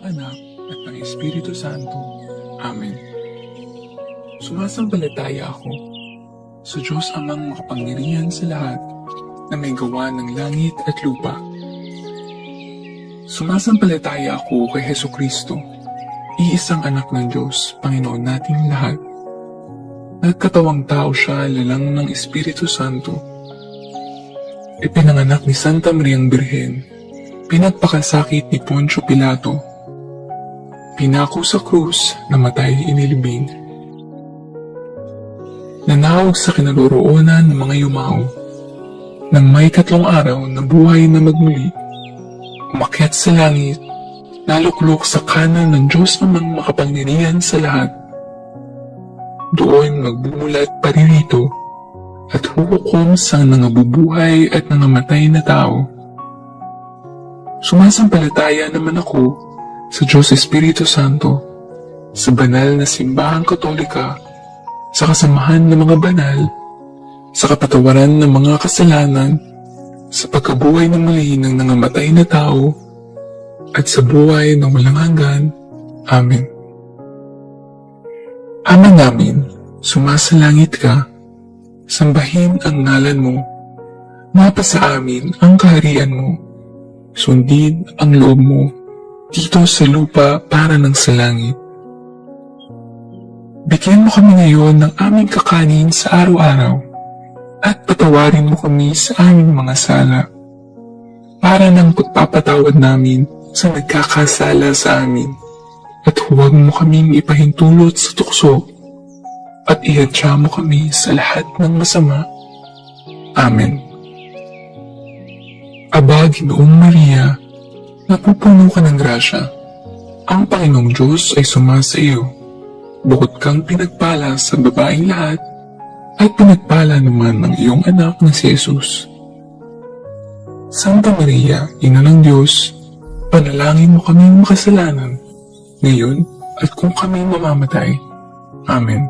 Anak at ng Espiritu Santo. Amen. Sumasampalataya ako sa Diyos Amang makapangyarihan sa lahat na may gawa ng langit at lupa. Sumasampalataya ako kay Hesukristo, iisang anak ng Diyos, Panginoon nating lahat. Nagkatawang tao siya lalang ng Espiritu Santo. Ipinanganak ni Santa Mariang Birhen, pinagpakasakit ni Poncio Pilato, pinako sa krus, namatay inilibing. Nanawag sa kinaroroonan ng mga yumao, nang may 3 araw na buhay na magmuli, umakyat sa langit, naluklok sa kanan ng Diyos Amang makapangyarihan sa lahat. Doon magbumulat paririto at huhukom sa nangabubuhay at nangamatay na tao. Sumasampalataya naman ako sa Diyos Espiritu Santo, sa banal na simbahang katolika, sa kasamahan ng mga banal, sa kapatawaran ng mga kasalanan, sa pagkabuhay ng muli ng nangamatay na tao, at sa buhay na walang hanggan. Amen. Ama namin, sumasalangit ka, sambahin ang ngalan mo, mapasa amin ang kaharian mo, sundin ang loob mo, dito sa lupa para ng sa langit. Bigyan mo kami ngayon ng aming kakanin sa araw-araw, at patawarin mo kami sa aming mga sala, para ng pagpapatawad namin sa nagkakasala sa amin, at huwag mo kaming ipahintulot sa tukso, at ihadya mo kami sa lahat ng masama. Amen. Aba, Ginoong Maria, napupuno ka ng grasya. Ang Panginoong Diyos ay sumasa iyo. Bukod kang pinagpala sa babaeng lahat, at pinagpala naman ng iyong anak na si Jesus. Santa Maria, Ina ng Diyos, panalangin mo kaming makasalanan, ngayon at kung kami mamamatay. Amen.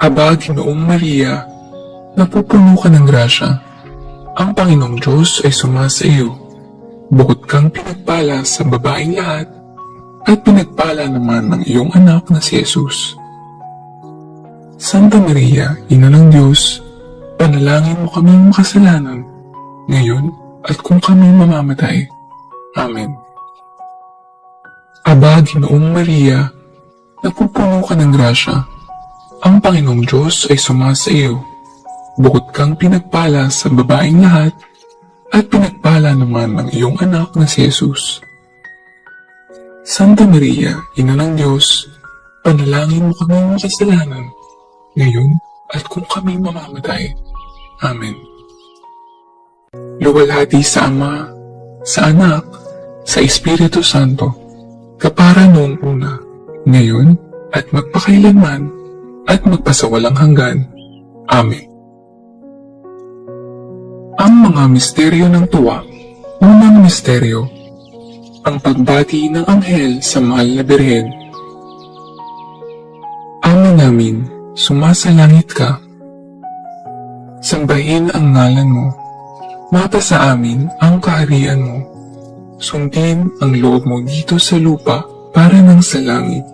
Aba, Ginoong Maria, napupuno ka ng grasya. Ang Panginoong Diyos ay sumasa iyo. Bukod kang pinagpala sa babaeng lahat, at pinagpala naman ng iyong anak na si Jesus. Santa Maria, Ina ng Diyos, panalangin mo kaming makasalanan, ngayon at kung kami mamamatay. Amen. Aba, Ginoong Maria, napupuno ka ng grasya. Ang Panginoong Diyos ay sumasa iyo. Bukod kang pinagpala sa babaeng lahat, at pinagpala naman ng iyong anak na si Jesus. Santa Maria, Ina ng Diyos, panalangin mo kaming makasalanan, ngayon at kung kami mamamatay. Amen. Luwalhati sa Ama, sa Anak, sa Espiritu Santo, kapara noong una, ngayon at magpakailanman, at magpasawalang hanggan. Amen. Ang mga misteryo ng tuwa. Unang misteryo, ang pagbati ng anghel sa mahal na Birhen. Ama namin, sumasalangit ka. Sambahin ang ngalan mo. Mapasa amin ang kaharian mo. Sundin ang loob mo dito sa lupa para ng sa langit.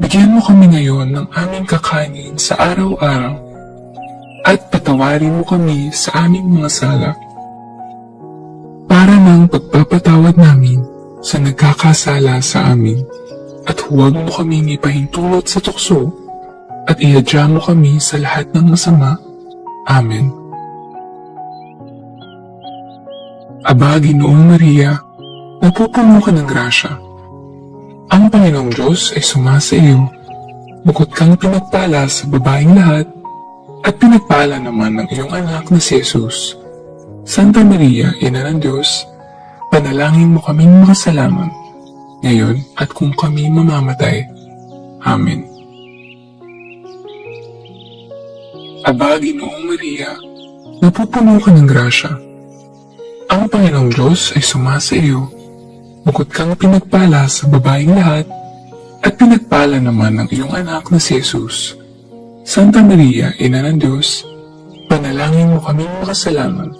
Bigyan mo kami ngayon ng aming kakanin sa araw-araw, at patawarin mo kami sa aming mga sala, para ng pagpapatawad namin sa nagkakasala sa amin, at huwag mo kaming ipahintulot sa tukso, at ihadya mo kami sa lahat ng masama. Amen. Aba, Ginoong Maria, napupuno ka ng grasya. Ang Panginoong Diyos ay sumasa iyo. Bukod kang pinagpala sa babaeng lahat, at pinagpala naman ng iyong anak na si Jesus. Santa Maria, Ina ng Diyos, panalangin mo kaming makasalanan, ngayon at kung kami mamamatay. Amen. Aba, Ginoong Maria, napupuno ka ng grasya. Ang Panginoong Diyos ay sumasa iyo. Bukod kang pinagpala sa babaeng lahat, at pinagpala naman ng iyong anak na si Jesus. Santa Maria, Ina ng Diyos, panalangin mo kaming makasalanan,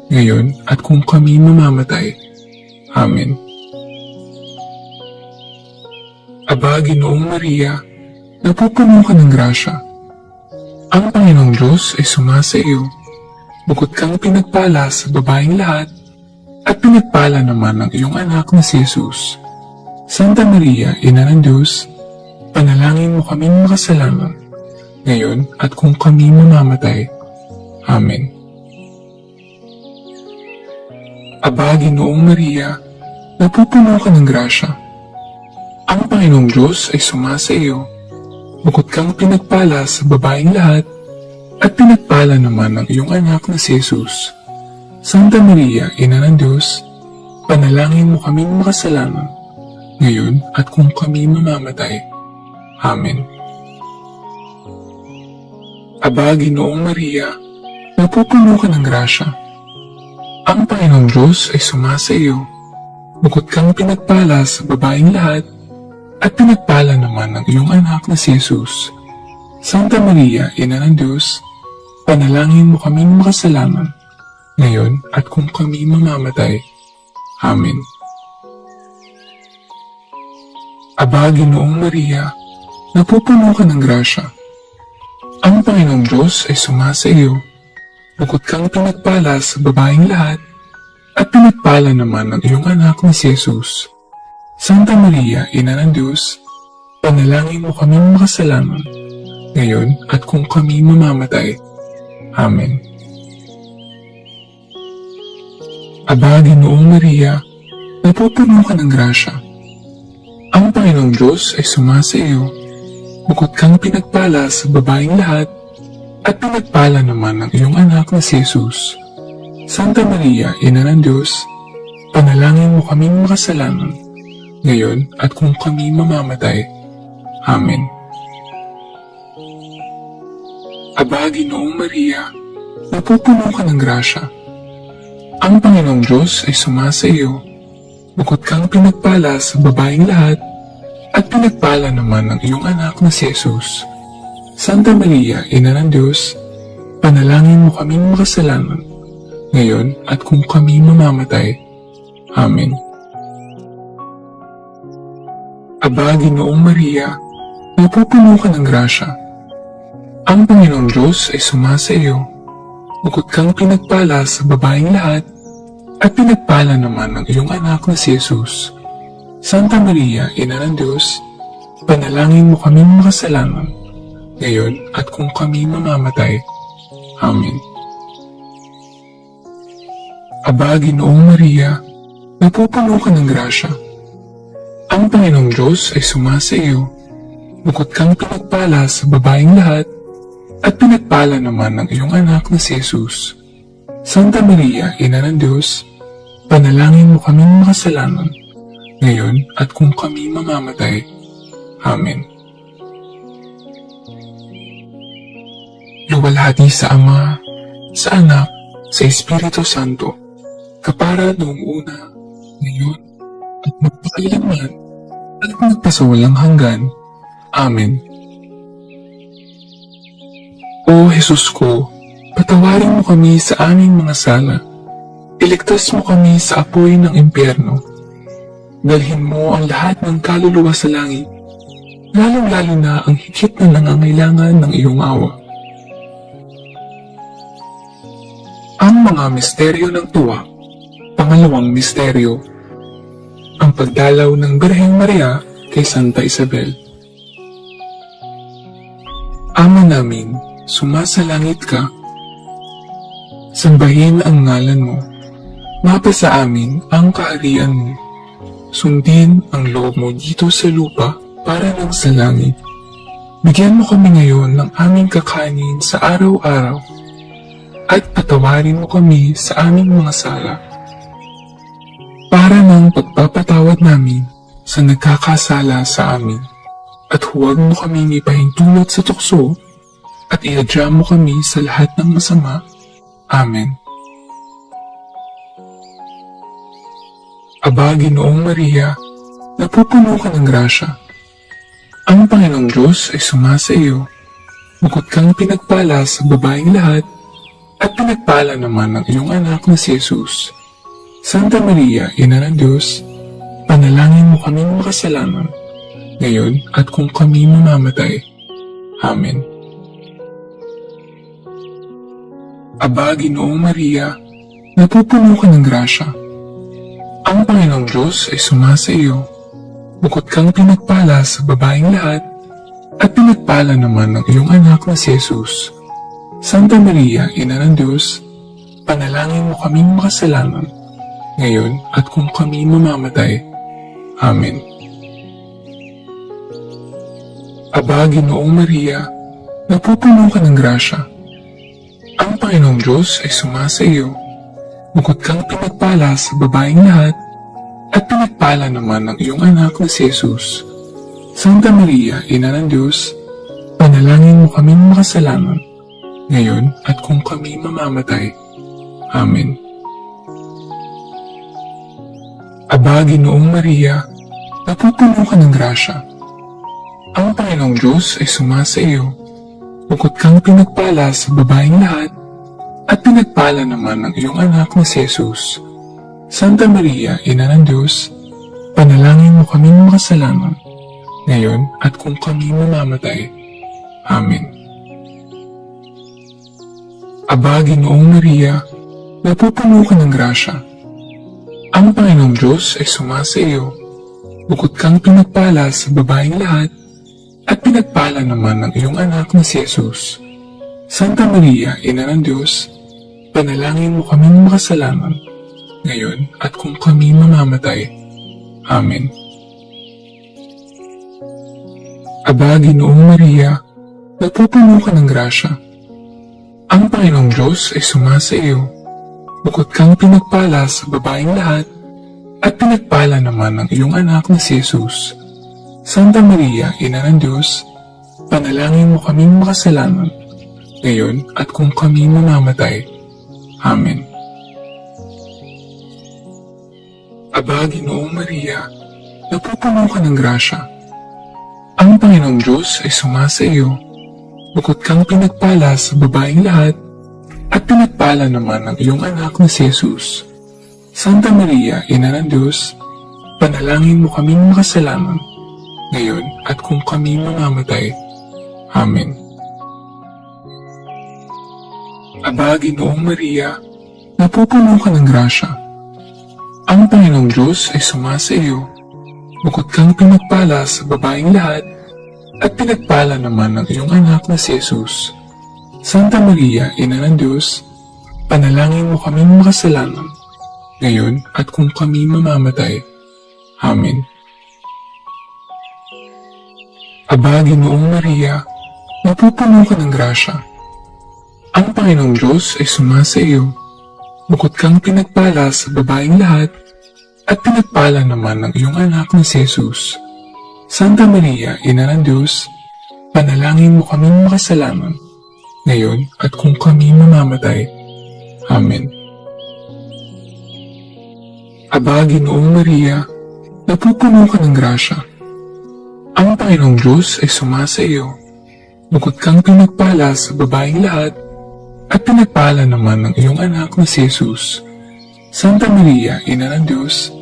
ngayon at kung kami mamamatay. Amen. Aba, Ginoong Maria, napupuno ka ng grasya. Ang Panginoong Diyos ay sumasa iyo. Bukod kang pinagpala sa babaeng lahat, at pinagpala naman ang iyong anak na si Jesus. Santa Maria, Ina ng Diyos, panalangin mo kaming makasalanan, ngayon at kung kami mamamatay. Amen. Aba, Ginoong Maria, napupuno ka ng grasya. Ang Panginoong Diyos ay sumasa iyo. Bukod kang pinagpala sa babaeng lahat, at pinagpala naman ang iyong anak na si Jesus. Santa Maria, Ina ng Diyos, panalangin mo kaming makasalanan, ngayon at kung kami mamamatay. Amen. Aba, Ginoong Maria, napupuno ka ng grasya. Ang Panginoong Diyos ay sumasa iyo. Bukod kang pinagpala sa babaeng lahat, at pinagpala naman ang iyong anak na si Jesus. Santa Maria, Ina ng Diyos, panalangin mo kaming makasalanan, ngayon at kung kami mamamatay. Amen. Aba, Ginoong Maria, napupuno ka ng grasya. Ang Panginoong Diyos ay sumasa iyo. Bukod kang pinagpala sa babaeng lahat, at pinagpala naman ang iyong anak na si Jesus. Santa Maria, Ina ng Diyos, panalangin mo kaming makasalanan, ngayon at kung kami mamamatay. Amen. Aba, Ginoong Maria, napupuno ka ng grasya. Ang Panginoong Diyos ay sumasa iyo. Bukod kang pinagpala sa babaeng lahat, at pinagpala naman ang iyong anak na si Jesus. Santa Maria, Ina ng Diyos, panalangin mo kaming makasalanan, ngayon at kung kami mamamatay. Amen. Aba, Ginoong Maria, napupuno ka ng grasya. Ang Panginoong Diyos ay sumasa iyo. Bukod kang pinagpala sa babaeng lahat, at pinagpala naman ang iyong anak na si Jesus. Santa Maria, Ina ng Diyos, panalangin mo kaming makasalanan, ngayon at kung kami mamamatay. Amen. Aba, Ginoong Maria, napupuno ka ng grasya. Ang Panginoong Diyos ay sumasa iyo. Bukod kang pinagpala sa babaeng lahat, at pinagpala naman ang iyong anak na si Jesus. Santa Maria, Ina ng Diyos, panalangin mo kaming makasalanan, ngayon at kung kami mamamatay. Amen. Aba, Ginoong Maria, napupuno ka ng grasya. Ang Panginoong Diyos ay sumasa iyo. Bukod kang pinagpala sa babaeng lahat, at pinagpala naman ang iyong anak na si Jesus. Santa Maria, Ina ng Diyos, panalangin mo kaming makasalanan, ngayon at kung kami mamamatay. Amen. Luwalhati sa Ama, sa Anak, sa Espiritu Santo, kapara noong una, ngayon, at magpakailanman, at magpasawalang hanggan. Amen. O Jesus ko, patawarin mo kami sa aming mga sala. Iligtas mo kami sa apoy ng impyerno. Dalhin mo ang lahat ng kaluluwa sa langit, lalong-lalo na ang higit na nangangailangan ng iyong awa. Ang mga misteryo ng tuwa. Pangalawang misteryo, ang pagdalaw ng Birheng Maria kay Santa Isabel. Ama namin, sumasalangit ka. Sambahin ang ngalan mo. Mapasa amin ang kaharian mo. Sundin ang loob mo dito sa lupa para ng sa langit. Bigyan mo kami ngayon ng aming kakanin sa araw-araw at patawarin mo kami sa aming mga sala para ng pagpapatawad namin sa nagkakasala sa amin. At huwag mo kaming ipahintulot sa tukso at iadya mo kami sa lahat ng masama. Amen. Aba, Ginoong Maria, napupuno ka ng grasya. Ang Panginoong Diyos ay sumasa iyo. Bukod kang pinagpala sa babaeng lahat, at pinagpala naman ang iyong anak na si Jesus. Santa Maria, Ina ng Diyos, panalangin mo kaming makasalanan, ngayon at kung kami mamamatay. Amen. Aba, Ginoong Maria, napupuno ka ng grasya. Ang Panginoong Diyos ay sumasa iyo. Bukod kang pinagpala sa babaeng lahat, at pinagpala naman ng iyong anak na si Jesus. Santa Maria, Ina ng Diyos, panalangin mo kaming makasalanan, ngayon at kung kami mamamatay. Amen. Aba, Ginoong Maria, napupuno ka ng grasya. Ang Panginoong Diyos ay sumasa iyo. Bukod kang pinagpala sa babaeng lahat, at pinagpala naman ng iyong anak na si Jesus. Santa Maria, Ina ng Diyos, panalangin mo kaming makasalanan, ngayon at kung kami mamamatay. Amen. Aba, Ginoong Maria, napupuno ka ng grasya. Ang Panginoong Diyos ay sumasa iyo. Bukod kang pinagpala sa babaeng lahat, at pinagpala naman ng iyong anak na si Jesus. Santa Maria, Ina ng Diyos, panalangin mo kaming makasalanan, ngayon at kung kami mamamatay. Amen. Aba, Ginoong Maria, napupuno ka ng grasya. Ang Panginoong Diyos ay sumasa iyo. Bukod kang pinagpala sa babaeng lahat, at pinagpala naman ng iyong anak na si Jesus. Santa Maria, Ina ng Diyos, panalangin mo kaming makasalanan, ngayon at kung kami mamamatay. Amen. Aba, Ginoong Maria, napupuno ka ng grasya. Ang Panginoong Diyos ay sumasa iyo. Bukod kang pinagpala sa babaeng lahat, at pinagpala naman ng iyong anak na si Jesus. Santa Maria, Ina ng Diyos, panalangin mo kaming makasalanan, ngayon at kung kami mamamatay. Amen. Aba, Ginoong Maria, napupuno ka ng grasya. Ang Panginoong Diyos ay sumasa iyo. Bukod kang pinagpala sa babaeng lahat, at pinagpala naman ng iyong anak na si Jesus. Santa Maria, Ina ng Diyos, panalangin mo kaming makasalanan, ngayon at kung kami mamamatay. Amen. Aba, Ginoong Maria, napupuno ka ng grasya. Ang Panginoong Diyos ay sumasa iyo. Bukod kang pinagpala sa babaeng lahat, at pinagpala naman ng iyong anak na si Jesus. Santa Maria, Ina ng Diyos, panalangin mo kaming makasalanan, ngayon at kung kami mamamatay. Amen. Aba, Ginoong Maria, napupuno ka ng grasya. Ang Panginoong Diyos ay sumasa iyo. Bukod kang pinagpala sa babaeng lahat, at pinagpala naman ng iyong anak na si Jesus. Santa Maria, Ina ng Diyos, panalangin mo kaming makasalanan, ngayon at kung kami mamamatay. Amen. Aba, Ginoong Maria, napupuno ka ng grasya. Ang Panginoong Diyos ay sumasa iyo. Bukod kang pinagpala sa babaeng lahat, at pinagpala naman ng iyong anak na si Jesus. Santa Maria, Ina ng Diyos,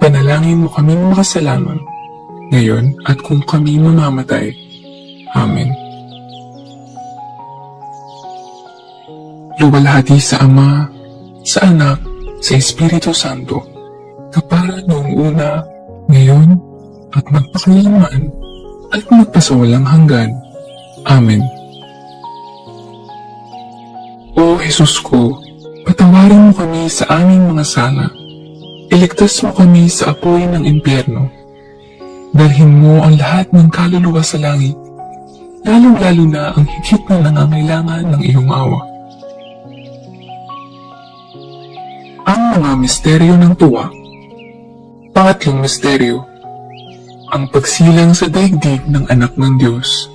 panalangin mo kaming makasalanan, ngayon at kung kami mamamatay. Amen. Luwalhati sa Ama, sa Anak, sa Espiritu Santo, kapara noong una, ngayon, at magpakailanman, at magpasawalang hanggan. Amen. O Jesus ko, patawarin mo kami sa aming mga sala. Iligtas mo kami sa apoy ng impyerno. Dalhin mo ang lahat ng kaluluwa sa langit, lalong-lalo na ang higit na nangangailangan ng iyong awa. Ang mga misteryo ng tuwa. Pangatlong misteryo, ang pagsilang sa daigdig ng anak ng Diyos.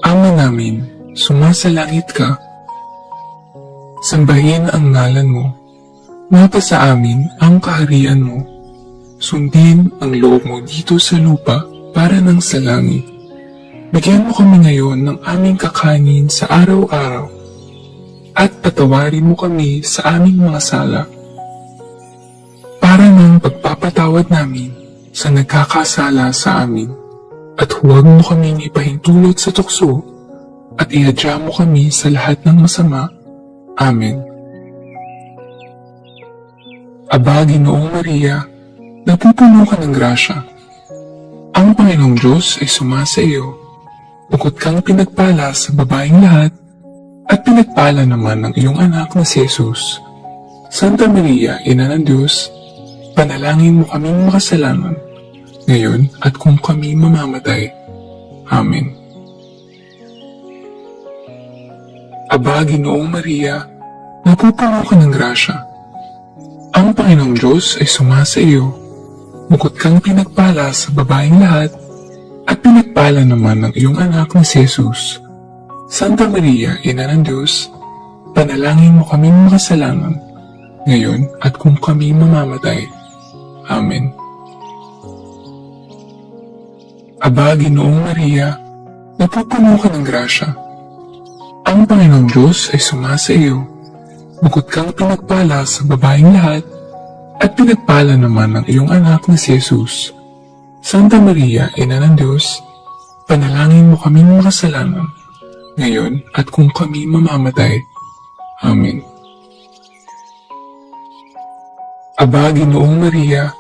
Ama namin, sumasalangit ka. Sambahin ang ngalan mo. Mapasa amin ang kaharian mo. Sundin ang loob mo dito sa lupa para ng sa langit. Bigyan mo kami ngayon ng aming kakanin sa araw-araw. At patawarin mo kami sa aming mga sala. Para ng pagpapatawad namin sa nagkakasala sa amin, at huwag mo kaming ipahintulot sa tukso, at ihadya mo kami sa lahat ng masama. Amen. Aba, Ginoong Maria, napupuno ka ng grasya. Ang Panginoong Diyos ay sumasa iyo. Bukod kang pinagpala sa babaeng lahat, at pinagpala naman ng iyong anak na si Jesus. Santa Maria, Ina ng Diyos, panalangin mo kaming makasalanan, ngayon at kung kami mamamatay. Amen. Aba, Ginoong Maria, napupuno ka ng grasya. Ang Panginoong Diyos ay sumasa iyo. Bukod kang pinagpala sa babaeng lahat, at pinagpala naman ng iyong anak na si Jesus. Santa Maria, Ina ng Diyos, panalangin mo kaming makasalanan, ngayon at kung kami mamamatay. Amen. Aba, Ginoong Maria, napupuno ka ng grasya. Ang Panginoong Diyos ay sumasa iyo. Bukod kang pinagpala sa babaeng lahat, at pinagpala naman ng iyong anak na si Jesus. Santa Maria, Ina ng Diyos, panalangin mo kaming makasalanan, ngayon at kung kami mamamatay. Amen. Aba, Ginoong Maria,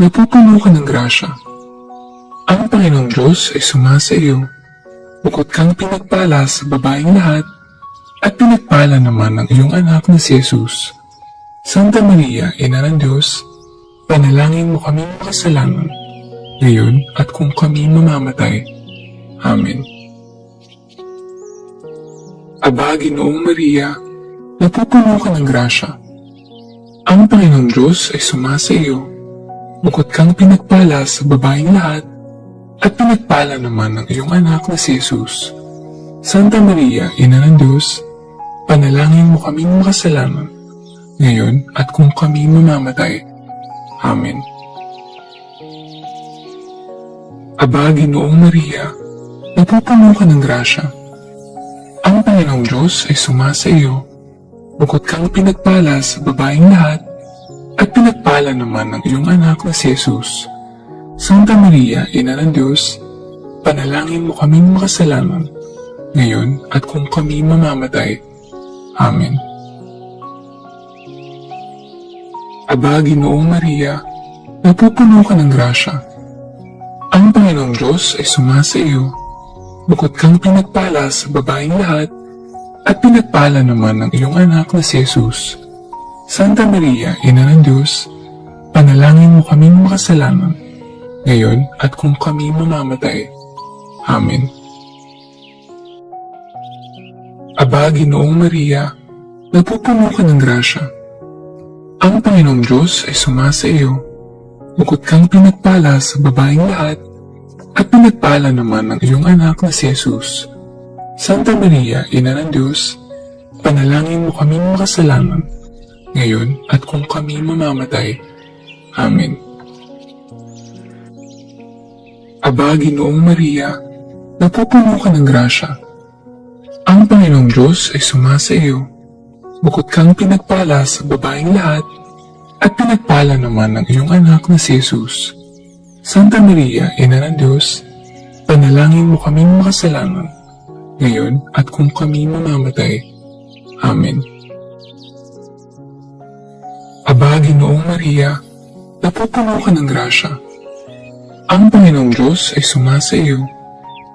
napupuno ka ng grasya. Ang Panginoong Diyos ay sumasa iyo. Bukod kang pinagpala sa babaeng lahat, at pinagpala naman ng iyong anak na si Jesus. Santa Maria, Ina ng Diyos, panalangin mo kaming makasalanan, ngayon at kung kami mamamatay. Amen. Aba, Ginoong Maria, napupuno ka ng grasya. Ang Panginoong Diyos ay sumasa iyo. Bukod kang pinagpala sa babaeng lahat, at pinagpala naman ng iyong anak na si Jesus. Santa Maria, Ina ng Diyos, panalangin mo kaming makasalanan, ngayon at kung kami mamamatay. Amen. Aba, Ginoong Maria, napupuno ka ng grasya. Ang Panginoong Diyos ay sumasa iyo. Bukod kang pinagpala sa babaeng lahat, at pinagpala naman ng iyong anak na si Jesus. Santa Maria, Ina ng Diyos, panalangin mo kaming makasalanan, ngayon at kung kami mamamatay. Amen. Aba, Ginoong Maria, napupuno ka ng grasya. Ang Panginoong Diyos ay sumasa iyo. Bukod kang pinagpala sa babaeng lahat, at pinagpala naman ng iyong anak na si Jesus. Santa Maria, Ina ng Diyos, panalangin mo kaming makasalanan, ngayon at kung kami mamamatay. Amen. Aba, Ginoong Maria, napupuno ka ng grasya. Ang Panginoong Diyos ay sumasa iyo. Bukod kang pinagpala sa babaeng lahat, at pinagpala naman ng iyong anak na si Jesus. Santa Maria, Ina ng Diyos, panalangin mo kaming makasalanan, ngayon at kung kami mamamatay. Amen. Aba, Ginoong Maria, napupuno ka ng grasya. Ang Panginoong Diyos ay sumasa iyo. Bukod kang pinagpala sa babaeng lahat, at pinagpala naman ng iyong anak na si Jesus. Santa Maria, Ina ng Diyos, panalangin mo kaming makasalanan, ngayon at kung kami mamamatay. Amen. Aba, Ginoong Maria, napupuno ka ng grasya. Ang Panginoong Diyos ay sumasa iyo.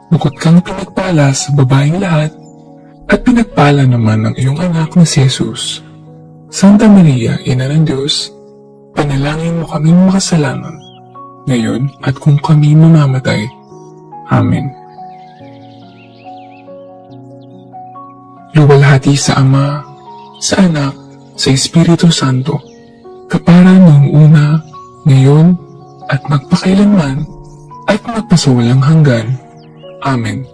Bukod kang pinagpala sa babaeng lahat, at pinagpala naman ng iyong anak na si Jesus. Santa Maria, Ina ng Diyos, panalangin mo kaming makasalanan, ngayon at kung kami mamamatay. Amen. Luwalhati sa Ama, sa Anak, sa Espiritu Santo, kapara noong una, ngayon, at magpakailanman, at magpasawalang hanggan. Amen.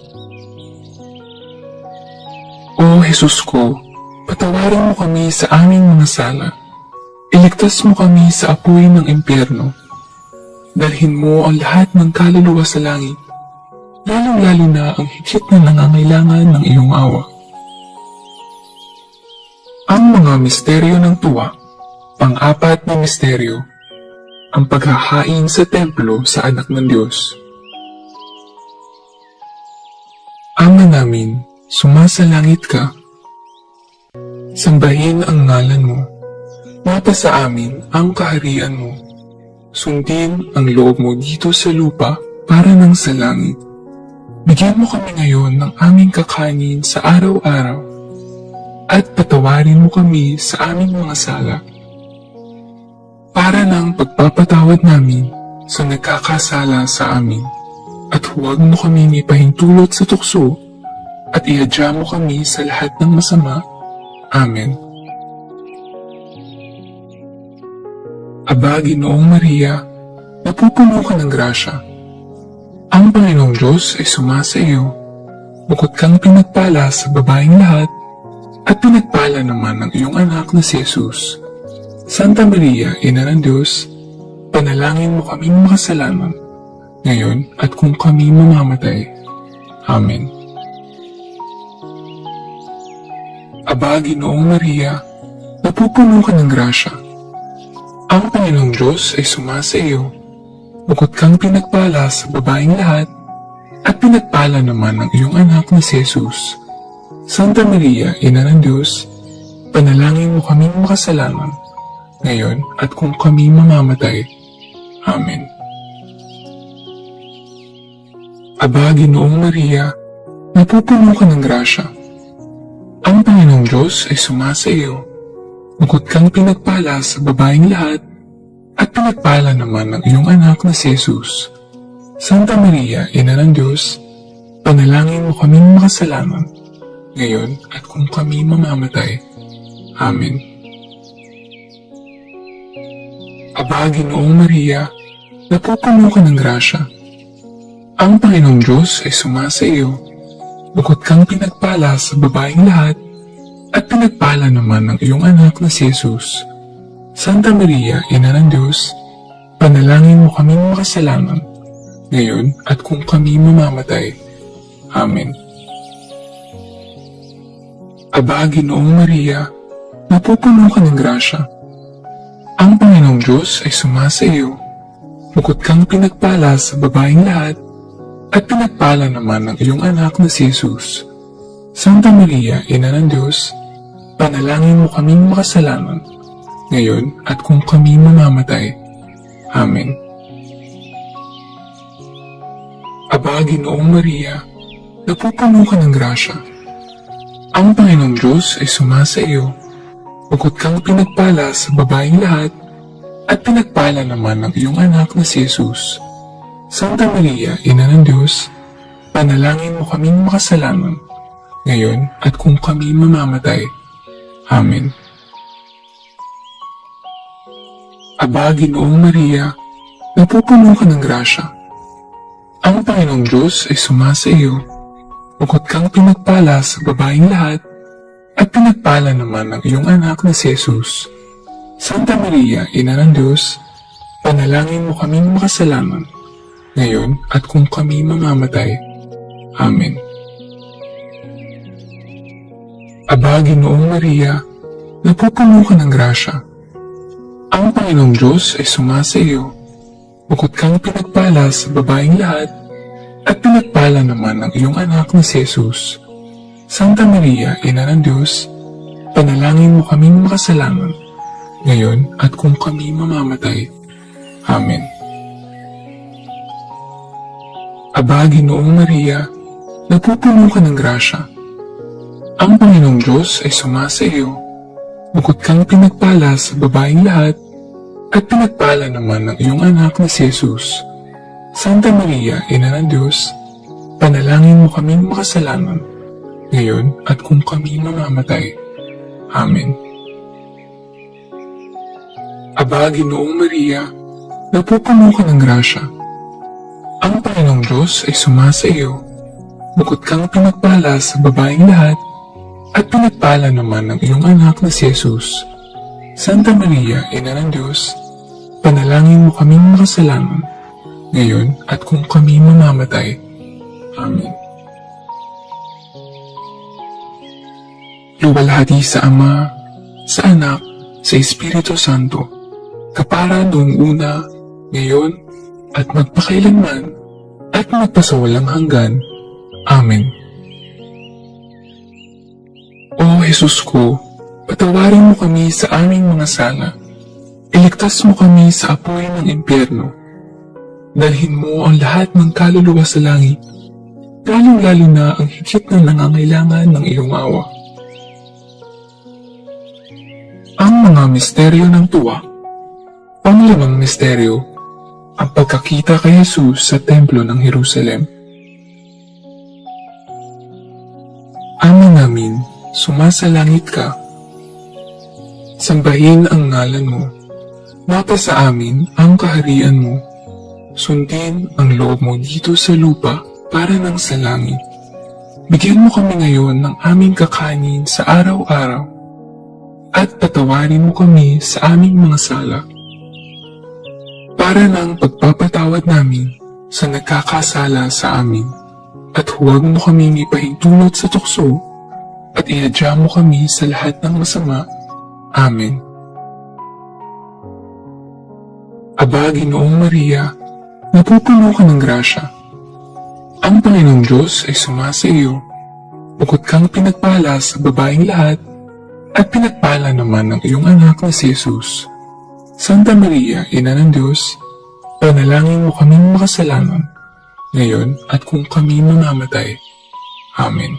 O Jesus ko, patawarin mo kami sa aming mga sala. Iligtas mo kami sa apoy ng impyerno. Dalhin mo ang lahat ng kaluluwa sa langit, lalong-lalo na ang higit na nangangailangan ng iyong awa. Ang mga misteryo ng tuwa. Pang-apat na misteryo, ang paghahain sa templo sa anak ng Diyos. Ama namin, sumasalangit ka. Sambahin ang ngalan mo. Mapasa amin ang kaharian mo. Sundin ang loob mo dito sa lupa para ng sa langit. Bigyan mo kami ngayon ng aming kakanin sa araw-araw at patawarin mo kami sa aming mga sala para ng pagpapatawad namin sa nagkakasala sa amin. At huwag mo kami ipahintulot sa tukso at ihadya mo kami sa lahat ng masama. Amen. Aba, Ginoong Maria, napupuno ka ng grasya. Ang Panginoong Diyos ay sumasa iyo. Bukod kang pinagpala sa babaeng lahat, at pinagpala naman ng iyong anak na si Jesus. Santa Maria, Ina ng Diyos, panalangin mo kaming makasalanan, ngayon at kung kami mamamatay. Amen. Aba, Ginoong Maria, napupuno ka ng grasya. Ang Panginoong Diyos ay sumasa iyo. Bukod kang pinagpala sa babaeng lahat, at pinagpala naman ng iyong anak na si Jesus. Santa Maria, Ina ng Diyos, panalangin mo kaming makasalanan, ngayon at kung kami mamamatay. Amen. Aba, Ginoong Maria, napupuno ka ng grasya. Ang Panginoong Diyos ay sumasa iyo. Bukod kang pinagpala sa babaeng lahat, at pinagpala naman ng iyong anak na si Jesus. Santa Maria, Ina ng Diyos, panalangin mo kaming makasalanan, ngayon at kung kami mamamatay. Amen. Aba, Ginoong Maria, napupuno ka ng grasya. Ang Panginoong Diyos ay sumasa iyo. Bukod kang pinagpala sa babaeng lahat, at pinagpala naman ng iyong anak na si Jesus. Santa Maria, Ina ng Diyos, panalangin mo kaming makasalanan, ngayon at kung kami mamamatay. Amen. Aba, Ginoong Maria, napupuno ka ng grasya. Ang Panginoong Diyos ay sumasa iyo. Bukod kang pinagpala sa babaeng lahat, at pinagpala naman ng iyong anak na si Jesus. Santa Maria, Ina ng Diyos, panalangin mo kaming makasalanan, ngayon at kung kami mamamatay. Amen. Aba, Ginoong Maria, napupuno ka ng grasya. Ang Panginoong Diyos ay sumasa iyo. Bukod kang pinagpala sa babaeng lahat, at pinagpala naman ng iyong anak na si Jesus. Santa Maria, Ina ng Diyos, panalangin mo kaming makasalanan, ngayon at kung kami mamamatay. Amen. Aba, Ginoong Maria, napupuno ka ng grasya. Ang Panginoong Diyos ay sumasa iyo. Bukod kang pinagpala sa babaeng lahat, at pinagpala naman ng iyong anak na si Jesus. Santa Maria, Ina ng Diyos, panalangin mo kaming makasalanan, ngayon at kung kami mamamatay. Amen. Aba, Ginoong Maria, napupuno ka ng grasya. Ang Panginoong Diyos ay sumasa iyo. Bukod kang pinagpala sa babaeng lahat, at pinagpala naman ng iyong anak na si Jesus. Santa Maria, Ina ng Diyos, panalangin mo kaming makasalanan, ngayon at kung kami mamamatay. Amen. Aba, Ginoong Maria, napupuno ka ng grasya. Ang Panginoong Diyos ay sumasa iyo. Bukod kang pinagpala sa babaeng lahat, at pinagpala naman ng iyong anak na si Jesus. Santa Maria, Ina ng Diyos, panalangin mo kaming makasalanan, ngayon at kung kami mamamatay. Amen. Aba, Ginoong Maria, napupuno ka ng grasya. Ang Panginoong Diyos ay sumasa iyo. Bukod kang pinagpala sa babaeng lahat, at pinagpala naman ng iyong anak na si Jesus. Santa Maria, Ina ng Diyos, panalangin mo kaming makasalanan, ngayon at kung kami mamamatay. Amen. Luwalhati sa Ama, sa Anak, sa Espiritu Santo, kapara noong una, ngayon, at magpakailanman, at magpasawalang hanggan. Amen. O Jesus ko, patawarin mo kami sa aming mga sala. Iligtas mo kami sa apoy ng impyerno. Dalhin mo ang lahat ng kaluluwa sa langit, lalong-lalo na ang higit na nangangailangan ng iyong awa. Ang mga misteryo ng tuwa. Panglimang misteryo, ang pagkakita kay Jesus sa templo ng Jerusalem. Ama namin, sumasalangit ka. Sambahin ang ngalan mo. Mapasa amin ang kaharian mo. Sundin ang loob mo dito sa lupa para nang sa langit. Bigyan mo kami ngayon ng aming kakanin sa araw-araw at patawarin mo kami sa aming mga sala para nang pagpapatawad namin sa nagkakasala sa amin. At huwag mo kaming ipahintulot sa tukso at iadya mo kami sa lahat ng masama. Amen. Aba, Ginoong Maria, napupuno ka ng grasya. Ang Panginoong Diyos ay sumasa iyo. Bukod kang pinagpala sa babaeng lahat, at pinagpala naman ng iyong anak na si Jesus. Santa Maria, Ina ng Diyos, panalangin mo kaming makasalanan, ngayon at kung kami mamamatay. Amen.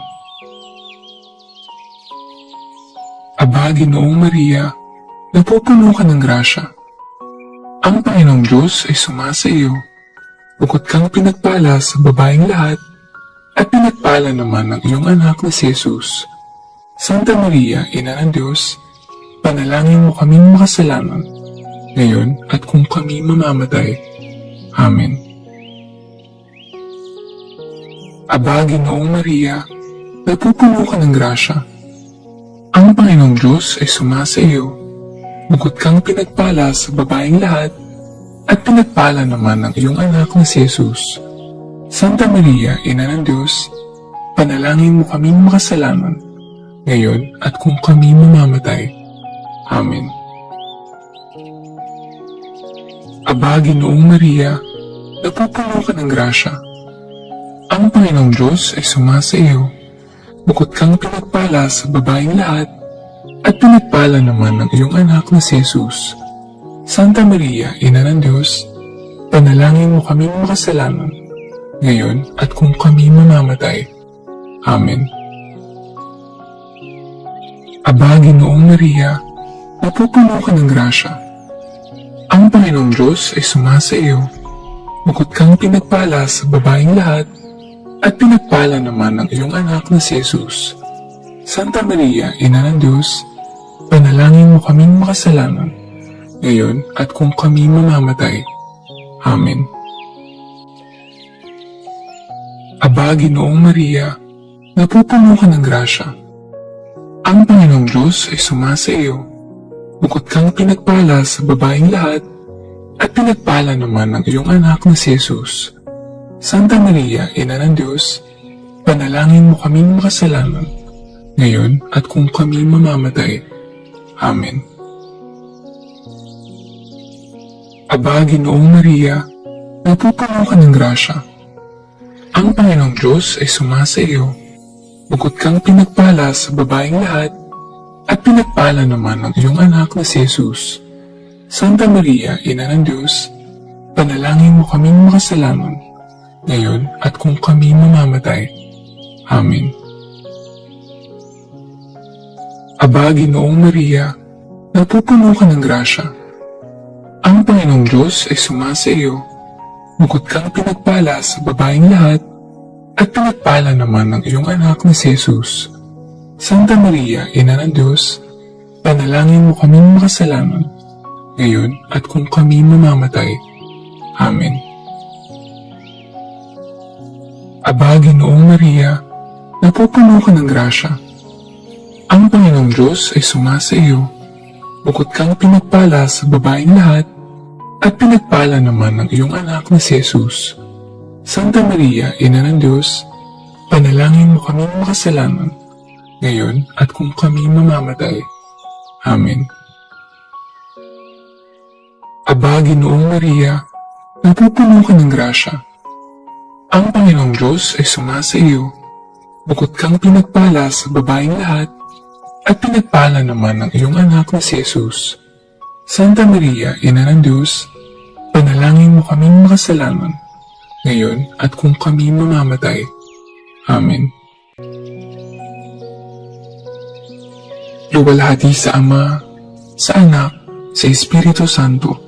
Aba, Ginoong Maria, napupuno ka ng grasya. Ang Panginoong Diyos ay sumasa iyo. Bukod kang pinagpala sa babaeng lahat, at pinagpala naman ng iyong anak na si Jesus. Santa Maria, Ina ng Diyos, panalangin mo kaming makasalanan, ngayon at kung kami mamamatay. Amen. Aba, Ginoong Maria, napupuno ka ng grasya. Ang Panginoong Diyos ay sumasa iyo. Bukod kang pinagpala sa babaeng lahat, at pinagpala naman ng iyong anak na si Jesus. Santa Maria, Ina ng Diyos, panalangin mo kaming makasalanan, ngayon at kung kami mamamatay. Amen. Aba, Ginoong Maria, napupuno ka ng grasya. Ang Panginoong Diyos ay sumasa iyo. Bukod kang pinagpala sa babaeng lahat, at pinagpala naman ng iyong anak na si Jesus. Santa Maria, Ina ng Diyos, panalangin mo kaming makasalanan, ngayon at kung kami mamamatay. Amen. Aba, Ginoong Maria, napupuno ka ng grasya. Ang Panginoong Diyos ay sumasa iyo. Bukod kang pinagpala sa babaeng lahat, at pinagpala naman ng iyong anak na si Jesus. Santa Maria, Ina ng Diyos, panalangin mo kaming makasalanan, ngayon at kung kami mamamatay. Amen. Aba, Ginoong Maria, napupuno ka ng grasya. Ang Panginoong Diyos ay sumasa iyo. Bukod kang pinagpala sa babaeng lahat, at pinagpala naman ng iyong anak na si Jesus. Santa Maria, Ina ng Diyos, panalangin mo kaming makasalanan, ngayon at kung kami mamamatay. Amen. Aba, Ginoong Maria, napupuno ka ng grasya. Ang Panginoong Diyos ay sumasa iyo. Bukod kang pinagpala sa babaeng lahat, at pinagpala naman ng iyong anak na si Jesus. Santa Maria, Ina ng Diyos, panalangin mo kaming makasalanan, ngayon at kung kami mamamatay. Amen. Aba, Ginoong Maria, napupuno ka ng grasya. Ang Panginoong Diyos ay sumasa iyo. Bukod kang pinagpala sa babaeng lahat, at pinagpala naman ng iyong anak na si Jesus. Santa Maria, Ina ng Diyos, panalangin mo kaming makasalanan, ngayon at kung kami mamamatay. Amen. Aba, Ginoong Maria, napupuno ka ng grasya. Ang Panginoong Diyos ay sumasa iyo. Bukod kang pinagpala sa babaeng lahat, at pinagpala naman ng iyong anak na si Jesus. Santa Maria, Ina ng Diyos, panalangin mo kaming makasalanan, ngayon at kung kami mamamatay. Amen. Aba, Ginoong Maria, napupuno ka ng grasya. Ang Panginoong Diyos ay sumasa iyo. Bukod kang pinagpala sa babaeng lahat, at pinagpala naman ng iyong anak na si Jesus. Santa Maria, Ina ng Diyos, panalangin mo kaming makasalanan, ngayon at kung kami mamamatay. Amen. Luwalhati sa Ama, sa Anak, sa Espiritu Santo,